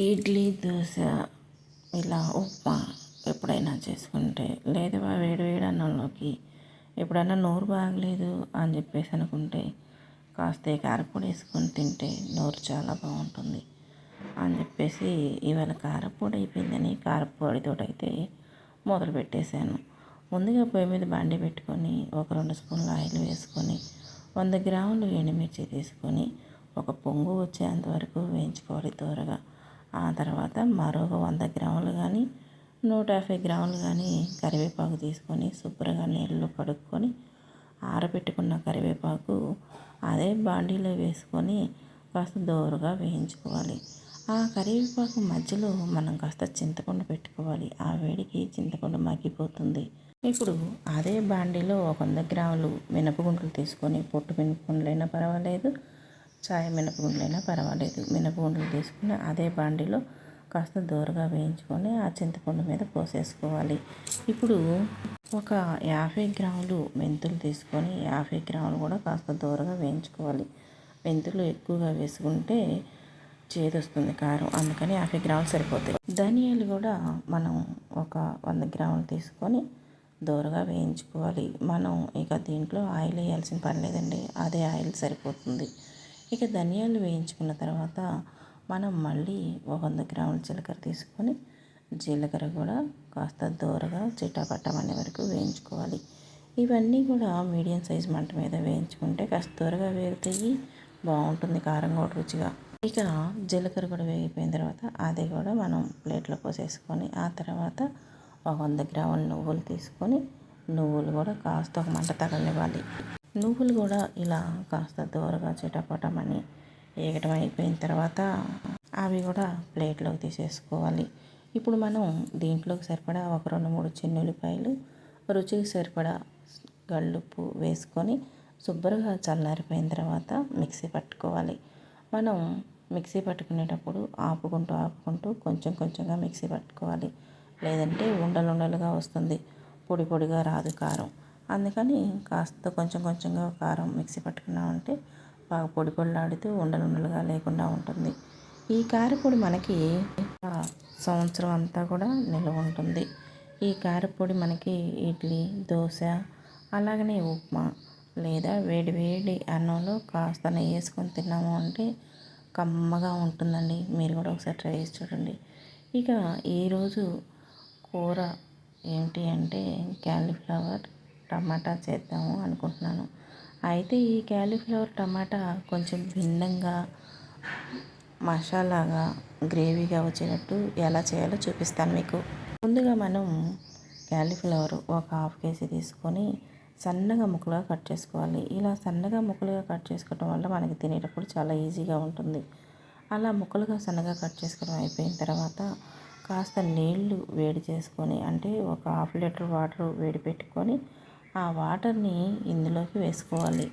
ఇడ్లీ, దోశ, ఇలా ఉప్మా ఎప్పుడైనా చేసుకుంటే, లేదా వేడి వేడి అన్నంలోకి ఎప్పుడైనా నోరు బాగలేదు అని చెప్పేసి అనుకుంటే కాస్త కారపొడి వేసుకొని తింటే నోరు చాలా బాగుంటుంది అని చెప్పేసి ఇవాళ కారపొడి అయిపోయిందని కారపొడితో అయితే మొదలు పెట్టేశాను. ముందుగా పొయ్యి మీద బాండి పెట్టుకొని ఒక 2 స్పూన్ల ఆయిల్ వేసుకొని 100 గ్రాములు ఎండుమిర్చి తీసుకొని ఒక పొంగు వచ్చేంత వరకు వేయించుకోవాలి దూరగా. ఆ తర్వాత మరొక 100 గ్రాములు కానీ 150 గ్రాములు కానీ కరివేపాకు తీసుకొని శుభ్రంగా నీళ్ళలో కడుక్కొని ఆరబెట్టుకున్న కరివేపాకు అదే బాండీలో వేసుకొని కాస్త దోరగా వేయించుకోవాలి. ఆ కరివేపాకు మధ్యలో మనం కాస్త చింతపండు పెట్టుకోవాలి. ఆ వేడికి చింతపండు మగ్గిపోతుంది. ఇప్పుడు అదే బాండీలో ఒక 100 గ్రాములు మినపగుండ్లు తీసుకొని పొట్టు మినపగుండ్లైనా పర్వాలేదు, చాయ్ మినపగుండ్లైనా పర్వాలేదు, మినపగుండ్లు తీసుకుని అదే బాండీలో కాస్త దోరగా వేయించుకొని ఆ చింతపండు మీద పోసేసుకోవాలి. ఇప్పుడు ఒక 50 గ్రాములు మెంతులు తీసుకొని 50 గ్రాములు కూడా కాస్త దోరగా వేయించుకోవాలి. మెంతులు ఎక్కువగా వేసుకుంటే చేదొస్తుంది కారం, అందుకని 50 గ్రాములు సరిపోతాయి. ధనియాలు కూడా మనం ఒక 100 గ్రాములు తీసుకొని దోరగా వేయించుకోవాలి. మనం ఇక దీంట్లో ఆయిల్ వేయాల్సిన పని లేదండి, అదే ఆయిల్ సరిపోతుంది. ఇక ధనియాలు వేయించుకున్న తర్వాత మనం మళ్ళీ ఒక 100 గ్రాముల జీలకర్ర తీసుకొని జీలకర్ర కూడా కాస్త దోరగా చిటాపట్టమనే వరకు వేయించుకోవాలి. ఇవన్నీ కూడా మీడియం సైజ్ మంట మీద వేయించుకుంటే కాస్త త్వరగా వేగుతాయి, బాగుంటుంది కారం కూడా రుచిగా. ఇక జీలకర్ర కూడా వేగిపోయిన తర్వాత అది కూడా మనం ప్లేట్లో పోసేసుకొని ఆ తర్వాత ఒక 100 గ్రాముల నువ్వులు తీసుకొని నువ్వులు కూడా కాస్త ఒక మంట తగలనివ్వాలి. నువ్వులు కూడా ఇలా కాస్త దోరగా చిటపటమని వేగటం అయిపోయిన తర్వాత అవి కూడా ప్లేట్లోకి తీసేసుకోవాలి. ఇప్పుడు మనం దీంట్లోకి సరిపడా ఒక 2-3 చిన్నుల్లిపాయలు, రుచికి సరిపడా గల్లుప్పు వేసుకొని శుభ్రంగా చల్లారిపోయిన తర్వాత మిక్సీ పట్టుకోవాలి. మనం మిక్సీ పట్టుకునేటప్పుడు ఆపుకుంటూ కొంచెం కొంచెంగా మిక్సీ పట్టుకోవాలి. లేదంటే ఉండలుగా వస్తుంది, పొడి పొడిగా రాదు కారం. అందుకని కాస్త కొంచెం కొంచెంగా కారం మిక్సీ పట్టుకున్నామంటే బాగా పొడి పొడిలాడుతూ ఉండలుగా లేకుండా ఉంటుంది. ఈ కారపొడి మనకి సంవత్సరం అంతా కూడా నిల్వ ఉంటుంది. ఈ కారపొడి మనకి ఇడ్లీ, దోశ, అలాగనే ఉప్మా లేదా వేడి వేడి అన్నంలో కాస్త నెయ్యి వేసుకొని తిన్నాము అంటే కమ్మగా ఉంటుందండి. మీరు కూడా ఒకసారి ట్రై చేసి చూడండి. ఇక ఈరోజు కూర ఏమిటి అంటే క్యాలీఫ్లవర్ టమాటా చేద్దాము అనుకుంటున్నాను. అయితే ఈ క్యాలీఫ్లవర్ టమాటా కొంచెం భిన్నంగా మసాలాగా గ్రేవీగా వచ్చేటట్టు ఎలా చేయాలో చూపిస్తాను మీకు. ముందుగా మనం క్యాలీఫ్లవర్ ఒక 1/2 కేజీ తీసుకొని సన్నగా ముక్కలుగా కట్ చేసుకోవాలి. ఇలా సన్నగా ముక్కలుగా కట్ చేసుకోవడం వల్ల మనకి తినేటప్పుడు చాలా ఈజీగా ఉంటుంది. అలా ముక్కలుగా సన్నగా కట్ చేసుకోవడం అయిపోయిన తర్వాత కాస్త నీళ్లు వేడి చేసుకొని, అంటే ఒక 1/2 లీటర్ వాటర్ వేడి పెట్టుకొని ఆ వాటర్ని ఇందులోకి వేసుకోవాలి.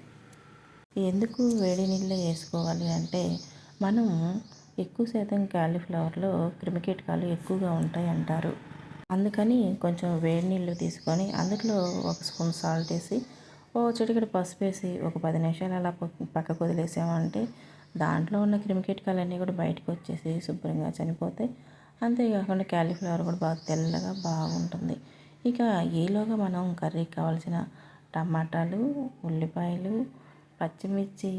ఎందుకు వేడి నీళ్ళే వేసుకోవాలి అంటే మనం ఎక్కువ శాతం క్యాలీఫ్లవర్లో క్రిమికీటకాలు ఎక్కువగా ఉంటాయి అంటారు. అందుకని కొంచెం వేడి నీళ్ళు తీసుకొని అందులో 1 స్పూన్ సాల్ట్ వేసి ఓ చిటికెడు పసుపు వేసి ఒక 10 నిమిషాలు అలా పక్కకు వదిలేసామంటే దాంట్లో ఉన్న క్రిమికీటకాలన్నీ కూడా బయటకు వచ్చేసి శుభ్రంగా చనిపోతాయి. అంతేకాకుండా క్యాలీఫ్లవర్ కూడా బాగా తెల్లగా బాగుంటుంది. ఇక ఈలోగా మనం కర్రీకి కావాల్సిన టమాటాలు, ఉల్లిపాయలు, పచ్చిమిర్చి,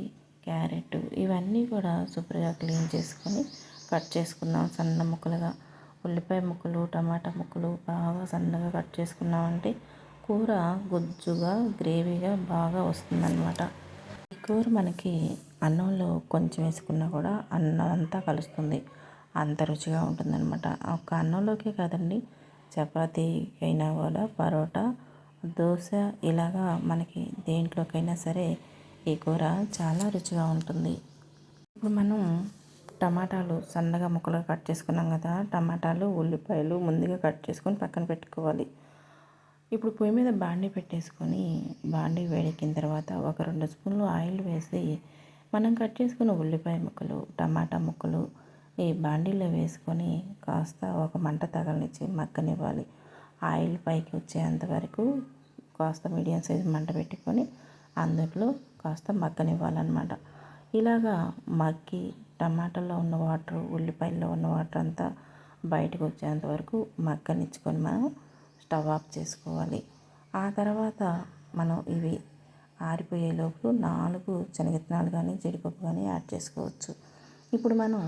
క్యారెట్ ఇవన్నీ కూడా శుభ్రంగా క్లీన్ చేసుకొని కట్ చేసుకున్నాం సన్న ముక్కలుగా. ఉల్లిపాయ ముక్కలు, టమాటా ముక్కలు బాగా సన్నగా కట్ చేసుకున్నామంటే కూర గుజ్జుగా గ్రేవీగా బాగా వస్తుందన్నమాట. ఈ కూర మనకి అన్నంలో కొంచెం వేసుకున్నా కూడా అన్నం అంతా కలుస్తుంది, అంత రుచిగా ఉంటుందన్నమాట. ఒక అన్నంలోకే కాదండి, చపాతీకైనా కూడా, పరోటా, దోశ ఇలాగా మనకి దేంట్లోకైనా సరే ఈ కూర చాలా రుచిగా ఉంటుంది. ఇప్పుడు మనం టమాటాలు సన్నగా ముక్కలుగా కట్ చేసుకున్నాం కదా, టమాటాలు, ఉల్లిపాయలు ముందుగా కట్ చేసుకొని పక్కన పెట్టుకోవాలి. ఇప్పుడు పొయ్యి మీద బాండీ పెట్టేసుకొని బాండీ వేడెక్కిన తర్వాత ఒక 2 స్పూన్లు ఆయిల్ వేసి మనం కట్ చేసుకున్న ఉల్లిపాయ ముక్కలు, టమాటా ముక్కలు ఈ బాండీలో వేసుకొని కాస్త ఒక మంట తగలనిచ్చి మగ్గనివ్వాలి. ఆయిల్ పైకి వచ్చేంత వరకు కాస్త మీడియం సైజు మంట పెట్టుకొని అందులో కాస్త మగ్గనివ్వాలన్నమాట. ఇలాగా మగ్గి టమాటాలో ఉన్న వాటర్, ఉల్లిపాయల్లో ఉన్న వాటర్ అంతా బయటకు వచ్చేంత వరకు మగ్గనిచ్చుకొని మనం స్టవ్ ఆఫ్ చేసుకోవాలి. ఆ తర్వాత మనం ఇవి ఆరిపోయేలోపు 4 శనగిత్తనాలు కానీ జీడిపప్పు కానీ యాడ్ చేసుకోవచ్చు. ఇప్పుడు మనం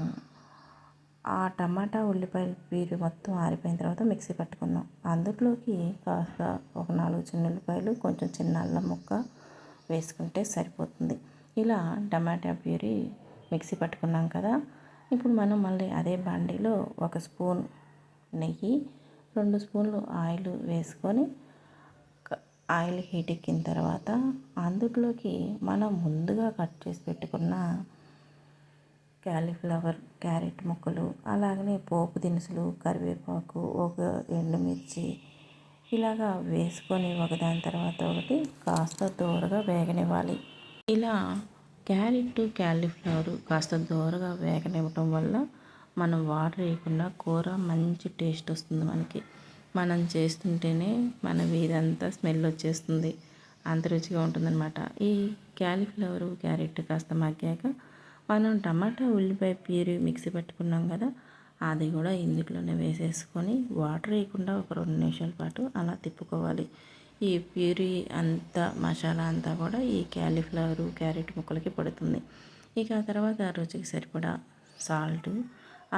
ఆ టమాటా ఉల్లిపాయల ప్యూరీ మొత్తం ఆరిపోయిన తర్వాత మిక్సీ పట్టుకుందాం. అందులోకి కాస్త ఒక 4 చిన్న ఉల్లిపాయలు, కొంచెం చిన్న అల్లం ముక్క వేసుకుంటే సరిపోతుంది. ఇలా టమాటా ప్యూరీ మిక్సీ పట్టుకున్నాం కదా. ఇప్పుడు మనం మళ్ళీ అదే బాండీలో 1 స్పూన్ నెయ్యి, 2 స్పూన్లు ఆయిల్ వేసుకొని ఆయిల్ హీట్ ఎక్కిన తర్వాత అందులోకి మనం ముందుగా కట్ చేసి పెట్టుకున్న క్యాలీఫ్లవర్, క్యారెట్ ముక్కలు, అలాగనే పోపు దినుసులు, కరివేపాకు, ఒక ఎండుమిర్చి ఇలాగా వేసుకొని ఒకదాని తర్వాత ఒకటి కాస్త దూరగా వేగనివ్వాలి. ఇలా క్యారెట్, క్యాలీఫ్లవర్ కాస్త దూరగా వేగనివ్వటం వల్ల మనం వాటర్ వేయకుండా కూర మంచి టేస్ట్ వస్తుంది మనకి. మనం చేస్తుంటేనే మన వీధంతా స్మెల్ వచ్చేస్తుంది, అంత రుచిగా ఉంటుందన్నమాట. ఈ క్యాలీఫ్లవరు, క్యారెట్ కాస్త మగ్గాక మనం టమాటా ఉల్లిపాయ ప్యూరీ మిక్సీ పట్టుకున్నాం కదా, అది కూడా ఇందులోనే వేసేసుకొని వాటర్ వేయకుండా ఒక 2 నిమిషాల పాటు అలా తిప్పుకోవాలి. ఈ ప్యూరీ అంతా మసాలా అంతా కూడా ఈ క్యాలీఫ్లవరు, క్యారెట్ ముక్కలకి పడుతుంది. ఇక ఆ తర్వాత రుచికి సరిపడా సాల్టు,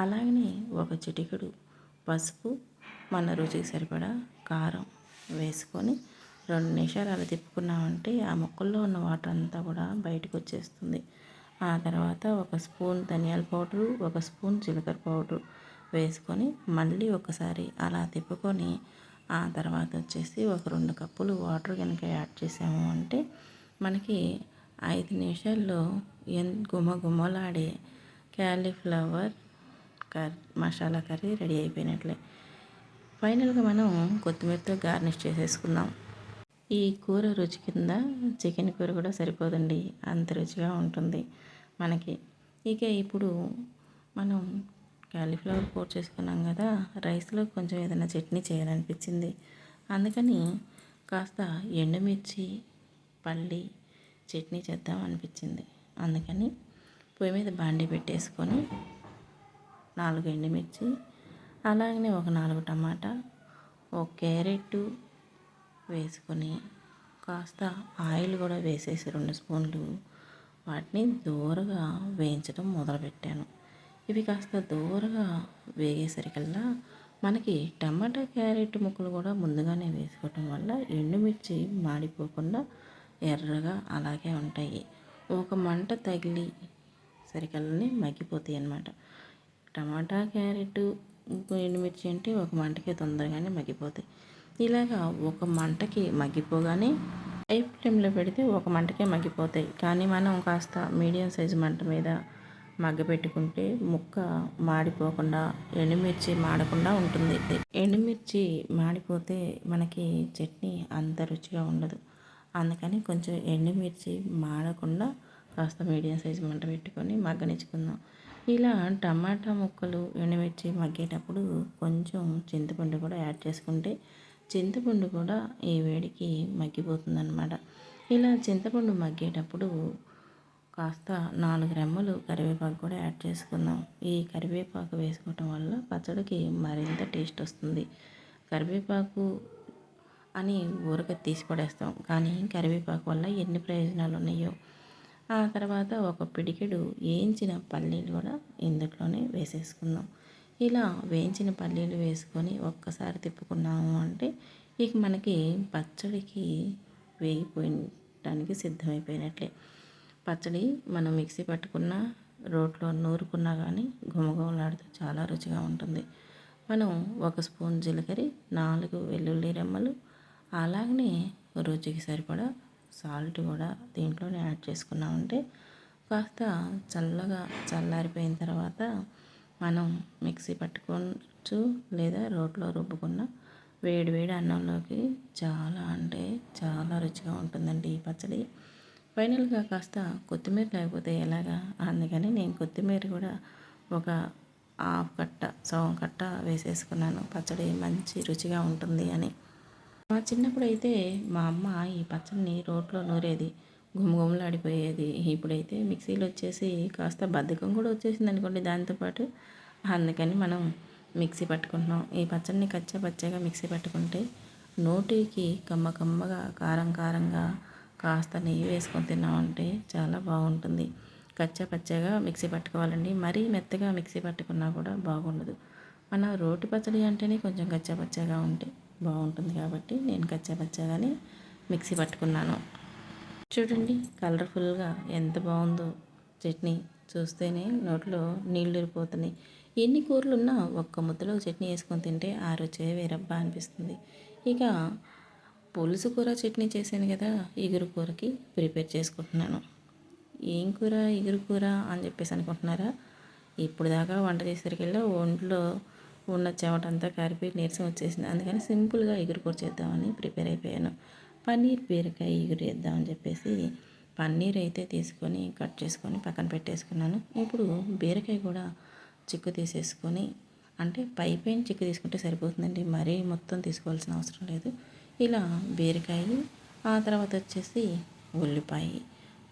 అలాగనే ఒక చిటికెడు పసుపు, మన రుచికి సరిపడా కారం వేసుకొని 2 నిమిషాలు అలా తిప్పుకున్నామంటే ఆ ముక్కల్లో ఉన్న వాటర్ అంతా కూడా బయటకు వచ్చేస్తుంది. ఆ తర్వాత 1 స్పూన్ ధనియాల పౌడరు, 1 స్పూన్ జీలకర్ర పౌడరు వేసుకొని మళ్ళీ ఒకసారి అలా తిప్పుకొని ఆ తర్వాత వచ్చేసి ఒక 2 కప్పులు వాటర్ కనుక యాడ్ చేసాము అంటే మనకి 5 నిమిషాల్లో గుమగుమలాడే క్యాలీఫ్లవర్ మసాలా కర్రీ రెడీ అయిపోయినట్లే. ఫైనల్గా మనం కొత్తిమీరతో గార్నిష్ చేసేసుకుందాం. ఈ కూర రుచి కింద చికెన్ కూర కూడా సరిపోదండి, అంత రుచిగా ఉంటుంది మనకి. ఇక ఇప్పుడు మనం క్యాలీఫ్లవర్ కూర చేసుకున్నాం కదా, రైస్లో కొంచెం ఏదైనా చట్నీ చేయాలనిపించింది. అందుకని కాస్త ఎండుమిర్చి పల్లి చట్నీ చేద్దాం అనిపించింది. అందుకని పొయ్యి మీద బాండీ పెట్టేసుకొని 4 ఎండుమిర్చి, అలాగనే ఒక 4 టమాటా, ఒక క్యారెట్ వేసుకొని కాస్త ఆయిల్ కూడా వేసేసి 2 స్పూన్లు వాటిని దూరగా వేయించడం మొదలుపెట్టాను. ఇవి కాస్త దూరగా వేగేసరికల్లా మనకి టమాటా, క్యారెట్ ముక్కలు కూడా ముందుగానే వేసుకోవటం వల్ల ఎండుమిర్చి మాడిపోకుండా ఎర్రగా అలాగే ఉంటాయి. ఒక మంట తగిలి సరికల్లానే మగ్గిపోతాయి అన్నమాట. టమాటా, క్యారెట్, ఎండుమిర్చి అంటే ఒక మంటకే తొందరగానే మగ్గిపోతాయి. ఇలాగా ఒక మంటకి మగ్గిపోగానే హై ఫ్లేమ్లో పెడితే ఒక మంటకే మగ్గిపోతాయి. కానీ మనం కాస్త మీడియం సైజు మంట మీద మగ్గపెట్టుకుంటే ముక్క మాడిపోకుండా, ఎండుమిర్చి మాడకుండా ఉంటుంది. ఎండుమిర్చి మాడిపోతే మనకి చట్నీ అంత రుచిగా ఉండదు. అందుకని కొంచెం ఎండుమిర్చి మాడకుండా కాస్త మీడియం సైజు మంట పెట్టుకొని మగ్గనిచ్చుకుందాం. ఇలా టమాటా ముక్కలు, ఎండుమిర్చి మగ్గేటప్పుడు కొంచెం చింతపండు కూడా యాడ్ చేసుకుంటే చింతపండు కూడా ఈ వేడికి మగ్గిపోతుందన్నమాట. ఇలా చింతపండు మగ్గేటప్పుడు కాస్త 4 రెమ్మలు కరివేపాకు కూడా యాడ్ చేసుకుందాం. ఈ కరివేపాకు వేసుకోవటం వల్ల పచ్చడికి మరింత టేస్ట్ వస్తుంది. కరివేపాకు అని ఊరక తీసి పడేస్తాం, కానీ కరివేపాకు వల్ల ఎన్ని ప్రయోజనాలు ఉన్నాయో. ఆ తర్వాత ఒక పిడికెడు వేయించిన పల్లీలు కూడా ఇందులోనే వేసేసుకుందాం. ఇలా వేయించిన పల్లీలు వేసుకొని ఒక్కసారి తిప్పుకున్నాము అంటే ఇక మనకి పచ్చడికి వేగిపోయడానికి సిద్ధమైపోయినట్లే. పచ్చడి మనం మిక్సీ పట్టుకున్న, రోట్లో నూరుకున్నా కానీ గుమగుమలాడుతూ చాలా రుచిగా ఉంటుంది. మనం 1 స్పూన్ జీలకర్ర, 4 వెల్లుల్లి రెమ్మలు, అలాగనే రుచికి సరిపడా సాల్ట్ కూడా దీంట్లోనే యాడ్ చేసుకున్నామంటే కాస్త చల్లగా చల్లారిపోయిన తర్వాత మనం మిక్సీ పట్టుకోవచ్చు, లేదా రోట్లో రుబ్బుకున్న వేడి వేడి అన్నంలోకి చాలా అంటే చాలా రుచిగా ఉంటుందండి ఈ పచ్చడి. ఫైనల్గా కాస్త కొత్తిమీర లేకపోతే ఎలాగా, అందుకని నేను కొత్తిమీర కూడా ఒక హాఫ్ కట్ట, సగం కట్ట వేసేసుకున్నాను, పచ్చడి మంచి రుచిగా ఉంటుంది అని. మా చిన్నప్పుడు అయితే మా అమ్మ ఈ పచ్చడిని రోట్లో నూరేది. గుమగుమలాడిపోయేది. ఇప్పుడైతే మిక్సీలో వచ్చేసి కాస్త బద్ధకం కూడా వచ్చేసింది అనుకోండి దాంతోపాటు. అందుకని మనం మిక్సీ పట్టుకుంటున్నాం. ఈ పచ్చడిని కచ్చా పచ్చగా మిక్సీ పట్టుకుంటే నోటికి కమ్మ కమ్మగా కారం కారంగా కాస్త నెయ్యి వేసుకొని తిన్నామంటే చాలా బాగుంటుంది. కచ్చా పచ్చగా మిక్సీ పట్టుకోవాలండి. మరీ మెత్తగా మిక్సీ పట్టుకున్నా కూడా బాగుండదు. మన రోటి పచ్చడి అంటేనే కొంచెం కచ్చా పచ్చగా ఉంటే బాగుంటుంది కాబట్టి నేను కచ్చా పచ్చగానే మిక్సీ పట్టుకున్నాను. చూడండి కలర్ఫుల్గా ఎంత బాగుందో చట్నీ. చూస్తేనే నోట్లో నీళ్ళు ఊరిపోతున్నాయి. ఎన్ని కూరలున్నా ఒక్క ముద్దలో చట్నీ వేసుకొని తింటే ఆ రుచే వేరబ్బా అనిపిస్తుంది. ఇక పులుసు కూర చట్నీ చేశాను కదా, ఇగురు కూరకి ప్రిపేర్ చేసుకుంటున్నాను. ఏం కూర ఇగురు కూర అని చెప్పేసి అనుకుంటున్నారా? ఇప్పుడు దాకా వంట చేసేసరికెళ్ళి ఒంట్లో ఉన్న చెమటంతా కారిపోయి నీరసం వచ్చేసింది. అందుకని సింపుల్గా ఇగురు కూర చేద్దామని ప్రిపేర్ అయిపోయాను. పన్నీర్ బీరకాయ ఇగురు వేద్దామని చెప్పేసి పన్నీర్ అయితే తీసుకొని కట్ చేసుకొని పక్కన పెట్టేసుకున్నాను. ఇప్పుడు బీరకాయ కూడా చిక్కు తీసేసుకొని, అంటే పైన చిక్కు తీసుకుంటే సరిపోతుందండి, మరీ మొత్తం తీసుకోవాల్సిన అవసరం లేదు. ఇలా బీరకాయ, ఆ తర్వాత వచ్చేసి ఉల్లిపాయ,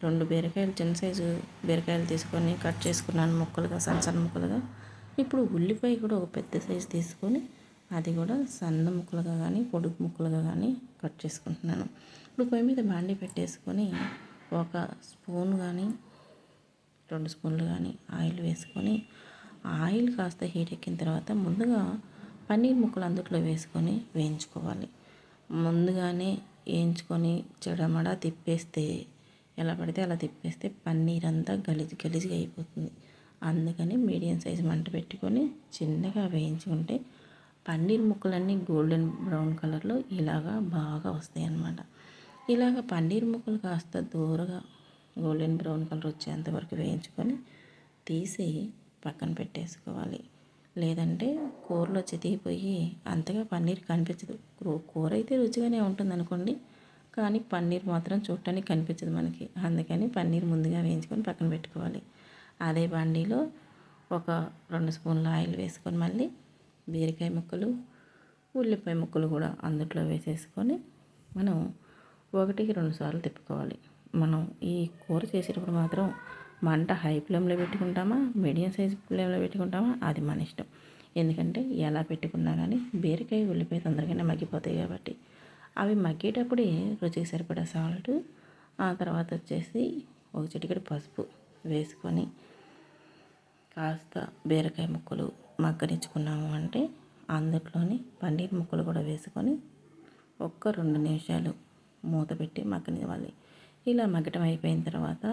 2 బీరకాయలు చిన్న సైజు బీరకాయలు తీసుకొని కట్ చేసుకున్నాను ముక్కలుగా, సన్న సన్న ముక్కలుగా. ఇప్పుడు ఉల్లిపాయ కూడా ఒక పెద్ద సైజు తీసుకొని అది కూడా సన్న ముక్కలుగా కానీ పొడుగు ముక్కలుగా కానీ కట్ చేసుకుంటున్నాను. ఇప్పుడు పొయ్యి మీద బాండీ పెట్టేసుకొని ఒక స్పూన్ కానీ 2 స్పూన్లు కానీ ఆయిల్ వేసుకొని, ఆయిల్ కాస్త హీట్ ఎక్కిన తర్వాత ముందుగా పన్నీర్ ముక్కలు అందుట్లో వేసుకొని వేయించుకోవాలి. ముందుగానే వేయించుకొని చెడమడా తిప్పేస్తే, ఎలా పడితే అలా తిప్పేస్తే పన్నీర్ అంతా గలీజ్గా అయిపోతుంది. అందుకని మీడియం సైజు మంట పెట్టుకొని చిన్నగా వేయించుకుంటే పన్నీర్ ముక్కలన్నీ గోల్డెన్ బ్రౌన్ కలర్లో ఇలాగా బాగా వస్తాయి అన్నమాట. ఇలాగ పన్నీర్ ముక్కలు కాస్త దూరగా గోల్డెన్ బ్రౌన్ కలర్ వచ్చేంత వరకు వేయించుకొని తీసి పక్కన పెట్టేసుకోవాలి. లేదంటే కూరలో చితికిపోయి అంతగా పన్నీర్ కనిపించదు. కూర అయితే రుచిగానే ఉంటుంది అనుకోండి, కానీ పన్నీర్ మాత్రం చూడటానికి కనిపించదు మనకి. అందుకని పన్నీర్ ముందుగా వేయించుకొని పక్కన పెట్టుకోవాలి. అదే బాండీలో ఒక 2 స్పూన్ల ఆయిల్ వేసుకొని మళ్ళీ బీరకాయ ముక్కలు, ఉల్లిపాయ ముక్కలు కూడా అందుట్లో వేసేసుకొని మనం 1కి 2 సార్లు తిప్పుకోవాలి. మనం ఈ కూర చేసేటప్పుడు మాత్రం మంట హై ఫ్లేమ్లో పెట్టుకుంటామా, మీడియం సైజ్ ఫ్లేమ్లో పెట్టుకుంటామా, అది మన ఇష్టం. ఎందుకంటే ఎలా పెట్టుకున్నా కానీ బీరకాయ ఉల్లిపాయ తొందరగానే మగ్గిపోతాయి కాబట్టి. అవి మగ్గేటప్పుడే రుచికి సరిపడా సాల్ట్, ఆ తర్వాత వచ్చేసి ఒక చిటికెడు పసుపు వేసుకొని కాస్త బీరకాయ ముక్కలు మగ్గనిచ్చుకున్నాము అంటే అందులోని పన్నీర్ ముక్కలు కూడా వేసుకొని ఒక్క 2 నిమిషాలు మూత పెట్టి మగ్గనివ్వాలి. ఇలా మగ్గటం అయిపోయిన తర్వాత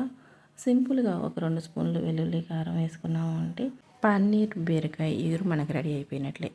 సింపుల్గా ఒక 2 స్పూన్లు వెల్లుల్లి కారం వేసుకున్నాము అంటే పన్నీర్ బీరకాయ ఇగురు మనకు రెడీ అయిపోయినట్లే.